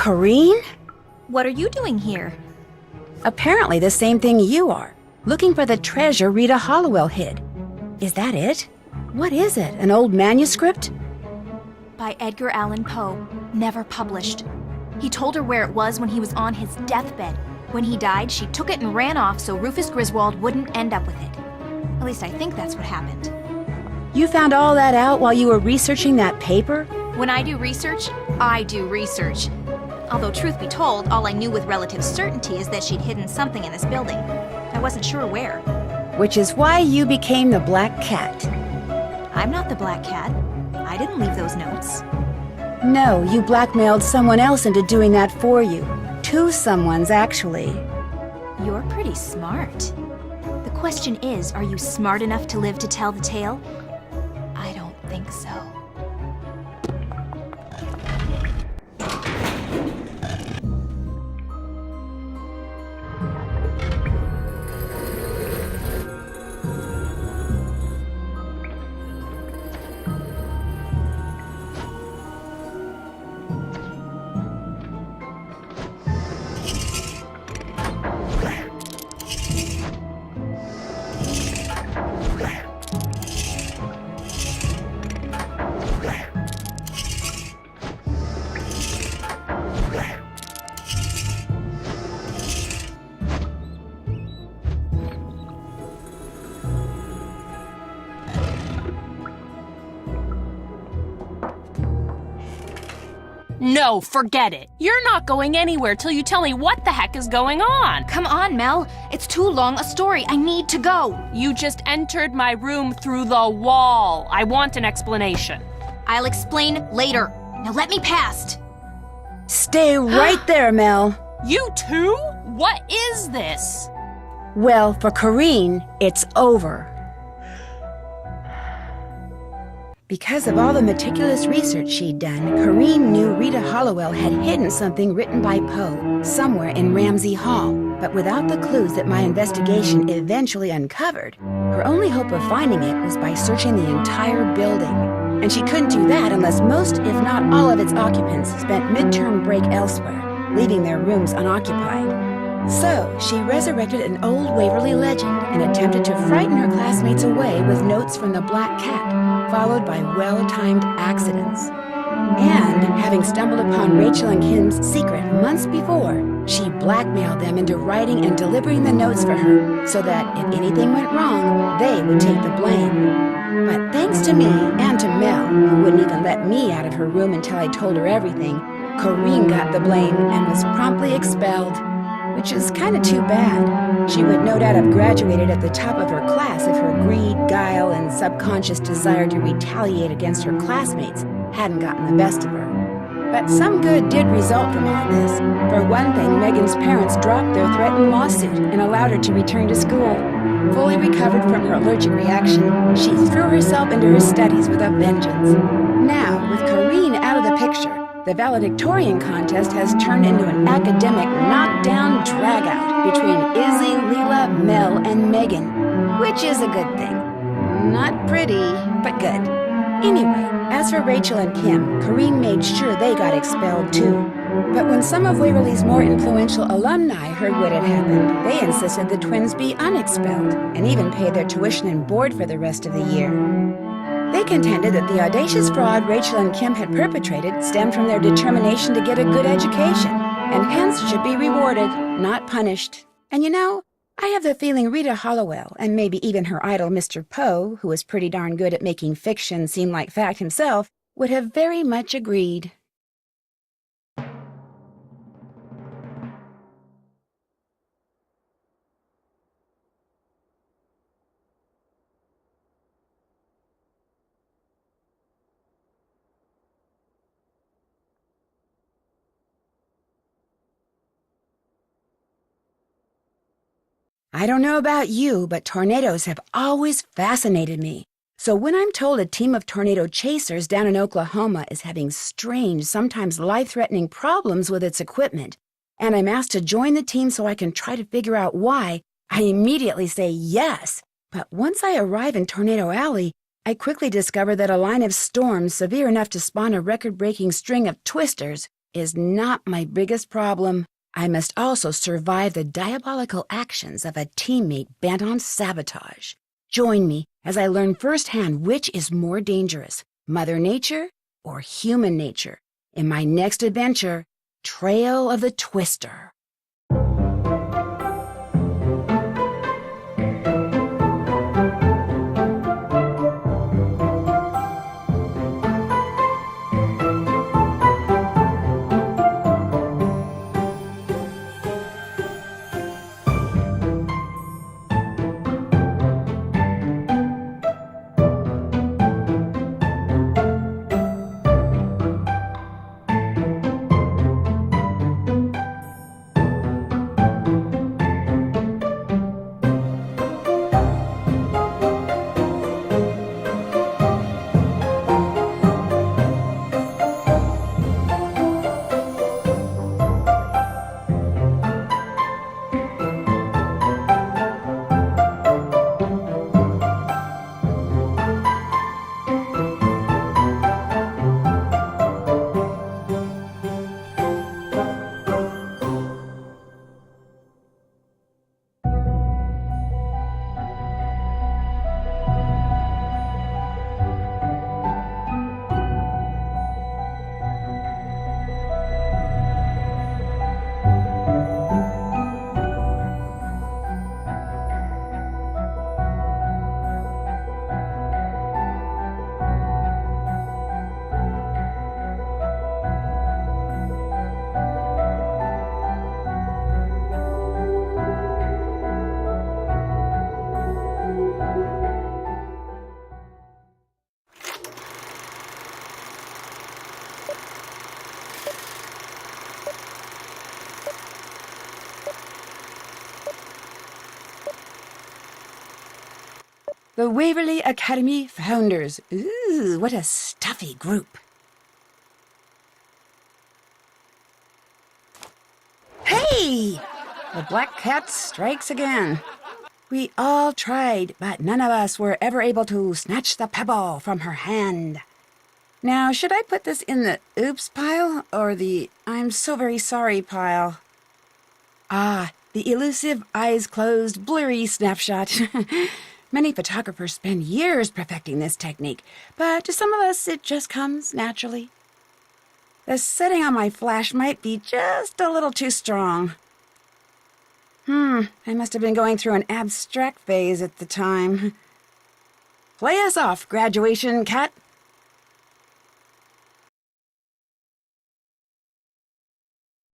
Corrine? What are you doing here? Apparently the same thing you are. Looking for the treasure Rita Hollowell hid. Is that it? What is it? An old manuscript? By Edgar Allan Poe, never published. He told her where it was when he was on his deathbed. When he died, she took it and ran off so Rufus Griswold wouldn't end up with it. At least I think that's what happened. You found all that out while you were researching that paper? When I do research, I do research. Although, truth be told, all I knew with relative certainty is that she'd hidden something in this building. I wasn't sure where. Which is why you became the Black Cat. I'm not the Black Cat. I didn't leave those notes. No, you blackmailed someone else into doing that for you. Two someones, actually. You're pretty smart. The question is, are you smart enough to live to tell the tale? I don't think so. No, forget it. You're not going anywhere till you tell me what the heck is going on. Come on, Mel. It's too long a story. I need to go. You just entered my room through the wall. I want an explanation. I'll explain later. Now let me past. Stay right there, Mel. You too? What is this? Well, for Corrine, it's over. Because of all the meticulous research she'd done, Corrine knew Rita Hollowell had hidden something written by Poe somewhere in Ramsey Hall. But without the clues that my investigation eventually uncovered, her only hope of finding it was by searching the entire building. And she couldn't do that unless most, if not all of its occupants spent midterm break elsewhere, leaving their rooms unoccupied. So, she resurrected an old Waverly legend and attempted to frighten her classmates away with notes from the Black Cat, followed by well-timed accidents. And, having stumbled upon Rachel and Kim's secret months before, she blackmailed them into writing and delivering the notes for her so that if anything went wrong, they would take the blame. But thanks to me and to Mel, who wouldn't even let me out of her room until I told her everything, Corrine got the blame and was promptly expelled. Which is kind of too bad. She would no doubt have graduated at the top of her class if her greed, guile, and subconscious desire to retaliate against her classmates hadn't gotten the best of her. But some good did result from all this. For one thing, Megan's parents dropped their threatened lawsuit and allowed her to return to school. Fully recovered from her allergic reaction, she threw herself into her studies with a vengeance. Now, with Corrine out of the picture, the valedictorian contest has turned into an academic knockdown dragout between Izzy, Leela, Mel, and Megan, which is a good thing. Not pretty, but good. Anyway, as for Rachel and Kim, Corrine made sure they got expelled too. But when some of Waverly's more influential alumni heard what had happened, they insisted the twins be unexpelled and even pay their tuition and board for the rest of the year. They contended that the audacious fraud Rachel and Kim had perpetrated stemmed from their determination to get a good education, and hence should be rewarded, not punished. And you know, I have the feeling Rita Hollowell, and maybe even her idol Mr. Poe, who was pretty darn good at making fiction seem like fact himself, would have very much agreed. I don't know about you, but tornadoes have always fascinated me. So when I'm told a team of tornado chasers down in Oklahoma is having strange, sometimes life-threatening problems with its equipment, and I'm asked to join the team so I can try to figure out why, I immediately say yes. But once I arrive in Tornado Alley, I quickly discover that a line of storms severe enough to spawn a record-breaking string of twisters is not my biggest problem. I must also survive the diabolical actions of a teammate bent on sabotage. Join me as I learn firsthand which is more dangerous, Mother Nature or human nature, in my next adventure, Trail of the Twister. The Waverly Academy Founders. Ooh, what a stuffy group. Hey! The Black Cat strikes again. We all tried, but none of us were ever able to snatch the pebble from her hand. Now, should I put this in the oops pile or the I'm so very sorry pile? Ah, the elusive eyes closed, blurry snapshot. Many photographers spend years perfecting this technique, but to some of us it just comes naturally. The setting on my flash might be just a little too strong. I must have been going through an abstract phase at the time. Play us off, graduation cat.